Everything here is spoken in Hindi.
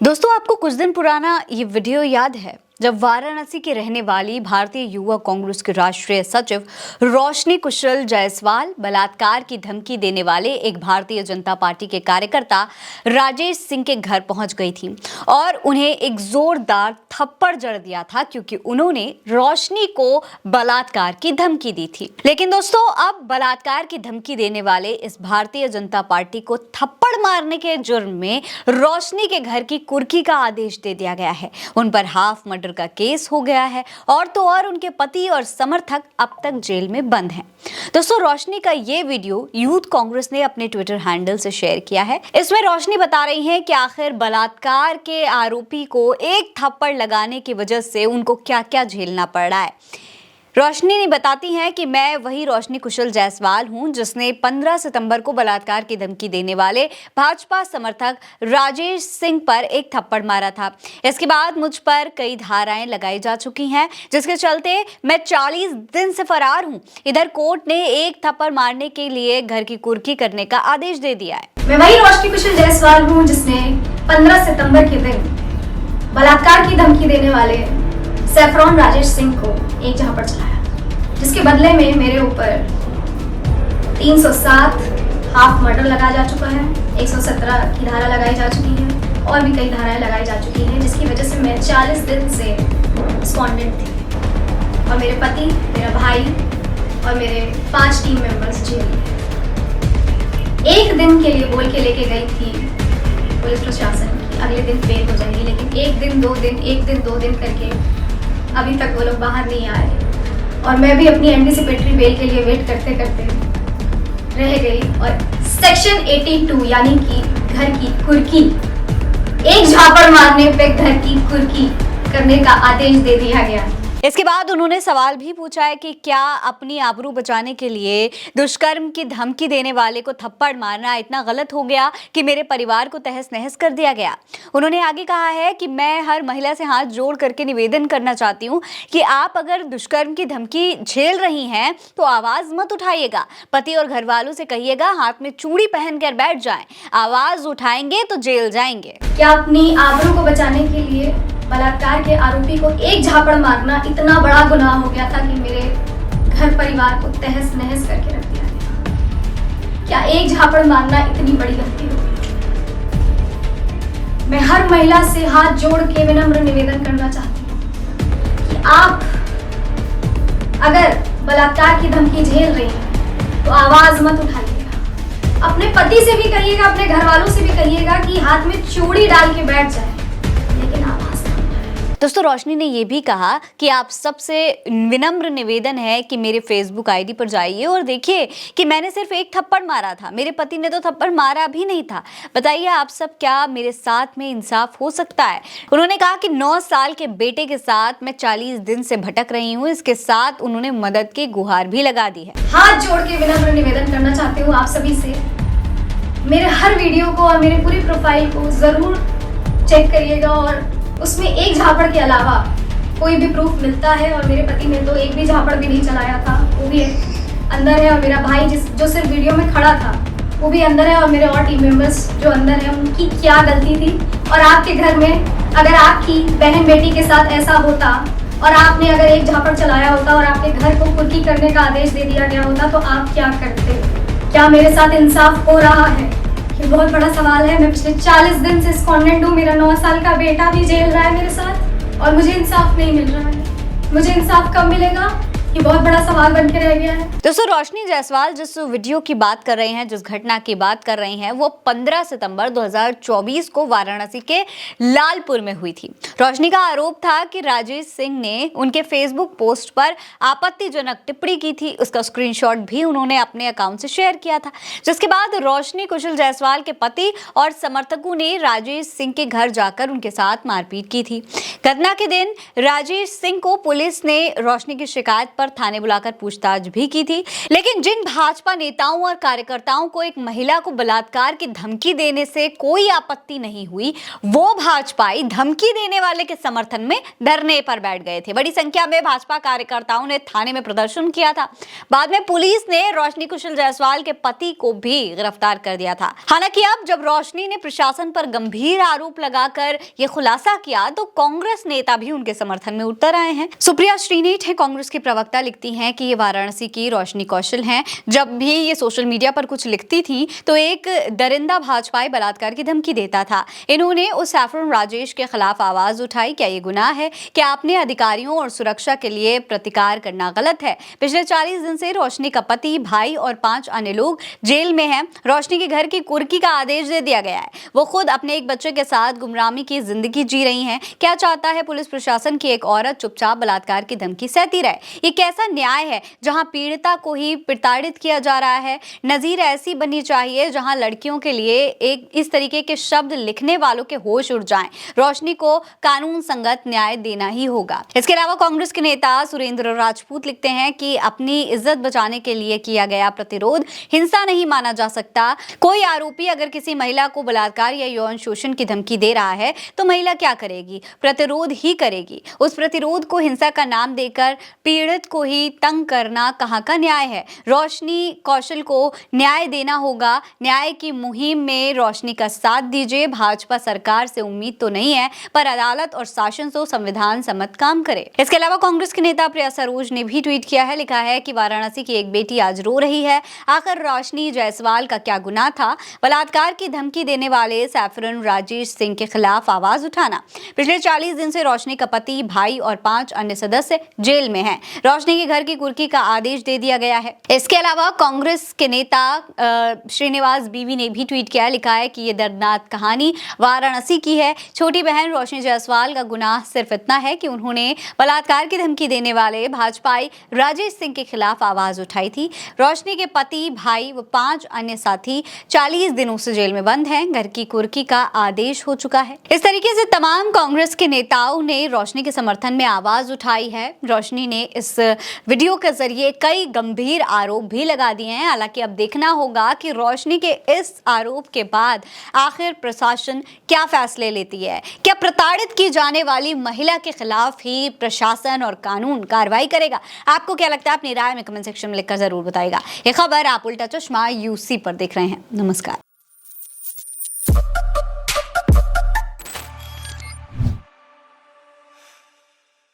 दोस्तों, आपको कुछ दिन पुराना ये वीडियो याद है जब वाराणसी की रहने वाली भारतीय युवा कांग्रेस के राष्ट्रीय सचिव रोशनी कुशल जायसवाल बलात्कार की धमकी देने वाले एक भारतीय जनता पार्टी के कार्यकर्ता राजेश सिंह के घर पहुंच गई थी और उन्हें एक जोरदार थप्पड़ जड़ दिया था क्योंकि उन्होंने रोशनी को बलात्कार की धमकी दी थी। लेकिन दोस्तों, अब बलात्कार की धमकी देने वाले इस भारतीय जनता पार्टी को थप्पड़ मारने के जुर्म में रोशनी के घर की कुर्की का आदेश दे दिया गया है। उन पर हाफ मर्डर का केस हो गया है और तो और उनके पति और समर्थक अब तक जेल में बंद हैं। दोस्तों, रोशनी का ये वीडियो यूथ कांग्रेस ने अपने ट्विटर हैंडल से शेयर किया है। इसमें रोशनी बता रही है कि आखिर बलात्कार के आरोपी को एक थप्पड़ लगाने की वजह से उनको क्या-क्या झेलना पड़ रहा है। रोशनी ने बताती हैं कि मैं वही रोशनी कुशल जायसवाल हूं जिसने 15 सितंबर को बलात्कार की धमकी देने वाले भाजपा समर्थक राजेश सिंह पर एक थप्पड़ मारा था। इसके बाद मुझ पर कई धाराएं लगाई जा चुकी हैं जिसके चलते मैं 40 दिन से फरार हूं। इधर कोर्ट ने एक थप्पड़ मारने के लिए घर की कुर्की करने का आदेश दे दिया है। मैं वही रोशनी कुशल जायसवाल हूं जिसने 15 सितंबर के दिन बलात्कार की धमकी देने वाले सैफरॉन राजेश सिंह को एक झापड़ चलाया, जिसके बदले में मेरे ऊपर 307 हाफ मर्डर लगाया जा चुका है, 117 की धारा लगाई जा चुकी है और भी कई धाराएं लगाई जा चुकी हैं, जिसकी वजह से मैं 40 दिन से स्पॉन्डेंट थी और मेरे पति, मेरा भाई और मेरे 5 टीम मेंबर्स जेल में। एक दिन के लिए बोल के लेके गई थी पुलिस प्रशासन की अगले दिन फेल हो जाएगी, लेकिन एक दिन दो दिन करके अभी तक वो लोग बाहर नहीं आए और मैं भी अपनी एंटीसिपेटरी बेल के लिए वेट करते करते रह गई और सेक्शन 82 यानी कि घर की कुर्की, एक झापड़ मारने पे घर की कुर्की करने का आदेश दे दिया गया। इसके बाद उन्होंने सवाल भी पूछा है कि क्या अपनी आबरू बचाने के लिए दुष्कर्म की धमकी देने वाले को थप्पड़ मारना इतना गलत हो गया कि मेरे परिवार को तहस नहस कर दिया गया। उन्होंने आगे कहा है कि मैं हर महिला से हाथ जोड़ करके निवेदन करना चाहती हूँ कि आप अगर दुष्कर्म की धमकी झेल रही हैं तो आवाज मत उठाइएगा। पति और घर वालों से कहिएगा हाथ में चूड़ी पहन कर बैठ जाएं, आवाज उठाएंगे तो जेल जाएंगे। क्या अपनी आबरू को बचाने के लिए बलात्कार के आरोपी को एक झापड़ मारना इतना बड़ा गुनाह हो गया था कि मेरे घर परिवार को तहस नहस करके रख दिया गया? क्या एक झापड़ मारना इतनी बड़ी गलती हो गई? मैं हर महिला से हाथ जोड़ के विनम्र निवेदन करना चाहती हूँ कि आप अगर बलात्कार की धमकी झेल रही हैं तो आवाज मत उठाइएगा। अपने पति से भी कहिएगा, अपने घर वालों से भी कहिएगा कि हाथ में चूड़ी डाल के बैठ जाए, लेकिन आवाज। दोस्तों, रोशनी ने यह भी कहा कि आप सबसे विनम्र निवेदन है कि मेरे फेसबुक आईडी पर जाइए और देखिए कि मैंने सिर्फ एक थप्पड़ मारा था, मेरे पति ने तो थप्पड़ मारा भी नहीं था। बताइए आप सब, क्या मेरे साथ में इंसाफ हो सकता है? उन्होंने कहा कि 9 साल के बेटे के साथ मैं 40 दिन से भटक रही हूँ। इसके साथ उन्होंने मदद की गुहार भी लगा दी है। हाथ जोड़ के विनम्र निवेदन करना चाहती हूँ आप सभी से, मेरे हर वीडियो को और मेरे पूरी प्रोफाइल को जरूर चेक करिएगा और उसमें एक झापड़ के अलावा कोई भी प्रूफ मिलता है और मेरे पति ने तो एक भी झापड़ भी नहीं चलाया था, वो भी अंदर है और मेरा भाई जो सिर्फ वीडियो में खड़ा था वो भी अंदर है और मेरे और टीम मेंबर्स जो अंदर हैं उनकी क्या गलती थी। और आपके घर में अगर आपकी बहन बेटी के साथ ऐसा होता और आपने अगर एक झापड़ चलाया होता और आपके घर को कुर्की करने का आदेश दे दिया गया होता तो आप क्या करते? क्या मेरे साथ इंसाफ हो रहा है? ये बहुत बड़ा सवाल है। मैं पिछले 40 दिन से स्पॉन्डेंट हूँ, मेरा 9 साल का बेटा भी जेल रहा है मेरे साथ और मुझे इंसाफ नहीं मिल रहा है। मुझे इंसाफ कब मिलेगा? ये बहुत बड़ा सवाल बन के रह गया है। दोस्तों, रोशनी जायसवाल जिस वीडियो की बात कर रहे हैं, जिस घटना की बात कर रही हैं, वो 15 सितंबर 2024 को वाराणसी के लालपुर में हुई थी। रोशनी का आरोप था कि राजेश सिंह ने उनके फेसबुक पोस्ट पर आपत्तिजनक टिप्पणी की थी। उसका स्क्रीनशॉट भी उन्होंने अपने अकाउंट से शेयर किया था, जिसके बाद रोशनी कुशल जायसवाल के पति और समर्थकों ने राजेश सिंह के घर जाकर उनके साथ मारपीट की थी। घटना के दिन राजेश सिंह को पुलिस ने रोशनी की शिकायत पर पर थाने बुलाकर पूछताछ भी की थी। लेकिन जिन भाजपा नेताओं और कार्यकर्ताओं को एक महिला को बलात्कार की धमकी देने से कोई आपत्ति नहीं हुई, वो भाजपाई धमकी देने वाले के समर्थन में धरने पर बैठ गए थे। बड़ी संख्या में भाजपा कार्यकर्ताओं ने थाने में प्रदर्शन किया था। बाद में पुलिस ने रोशनी कुशल जायसवाल के पति को भी गिरफ्तार कर दिया था। हालांकि अब जब रोशनी ने प्रशासन पर गंभीर आरोप लगाकर यह खुलासा किया तो कांग्रेस नेता भी उनके समर्थन में उतर आए हैं। सुप्रिया श्रीनेठ है कांग्रेस की प्रवक्ता, लिखती हैं कि ये वाराणसी की रोशनी कौशल हैं। जब भी ये सोशल मीडिया पर कुछ लिखती थी तो एक दरिंदा भाजपाई बलात्कार की धमकी देता था। इन्होंने उस सैफरन राजेश के खिलाफ आवाज उठाई। क्या ये गुनाह है कि आपने अधिकारियों और सुरक्षा के लिए प्रतिकार करना गलत है? पिछले 40 दिन से रोशनी का पति, भाई और 5 अन्य लोग जेल में हैं। रोशनी के घर की कुर्की का आदेश दे दिया गया है। वो खुद अपने एक बच्चे के साथ गुमरामी की जिंदगी जी रही हैं। क्या चाहता है पुलिस प्रशासन की एक औरत चुपचाप बलात्कार की धमकी सहती रहे? ये कैसा न्याय है जहां पीड़िता को ही प्रताड़ित किया जा रहा है? नजीर ऐसी बननी चाहिए जहां लड़कियों के लिए एक इस तरीके के शब्द लिखने वालों के होश उड़ जाएं। रोशनी को कानून संगत न्याय देना ही होगा। इसके अलावा कांग्रेस के नेता सुरेंद्र राजपूत लिखते हैं कि अपनी इज्जत बचाने के लिए किया गया प्रतिरोध हिंसा नहीं माना जा सकता। कोई आरोपी अगर किसी महिला को बलात्कार या यौन शोषण की धमकी दे रहा है तो महिला क्या करेगी? प्रतिरोध ही करेगी। उस प्रतिरोध को हिंसा का नाम देकर पीड़ित को ही तंग करना कहां का न्याय है? रोशनी कौशल को न्याय देना होगा। न्याय की मुहिम में रोशनी का साथ दीजिए। भाजपा सरकार से उम्मीद तो नहीं है, पर अदालत और शासन से संविधान सम्मत काम करे। इसके अलावा कांग्रेस के नेता प्रिया सरोज ने भी ट्वीट किया है। लिखा है कि वाराणसी की एक बेटी आज रो रही है। आखिर रोशनी जायसवाल का क्या गुनाह था? बलात्कार की धमकी देने वाले सैफरन राजेश सिंह के खिलाफ आवाज उठाना। पिछले 40 दिन से रोशनी का पति, भाई और 5 अन्य सदस्य जेल में हैं। रोशनी के घर की कुर्की का आदेश दे दिया गया है। इसके अलावा कांग्रेस के नेता श्रीनिवास बीवी ने भी ट्वीट किया। लिखा है कि ये दर्दनाक कहानी वाराणसी की है। छोटी बहन रोशनी जायसवाल का गुनाह सिर्फ इतना है कि उन्होंने बलात्कार की धमकी देने वाले भाजपाई राजेश सिंह के खिलाफ आवाज उठाई थी। रोशनी के पति, भाई व 5 अन्य साथी 40 दिनों से जेल में बंद हैं। घर की कुर्की का आदेश हो चुका है। इस तरीके से तमाम कांग्रेस के नेताओं ने रोशनी के समर्थन में आवाज उठाई है। रोशनी ने इस वीडियो के जरिए कई गंभीर आरोप भी लगा दिए हैं। हालांकि अब देखना होगा कि रोशनी के इस आरोप के बाद आखिर प्रशासन क्या फैसले लेती है। क्या प्रताड़ित की जाने वाली महिला के खिलाफ ही प्रशासन और कानून कार्रवाई करेगा? आपको क्या लगता है? अपनी राय में कमेंट सेक्शन में लिखकर जरूर बताइएगा। ये खबर आप उल्टा चश्मा यूसी पर देख रहे हैं। नमस्कार।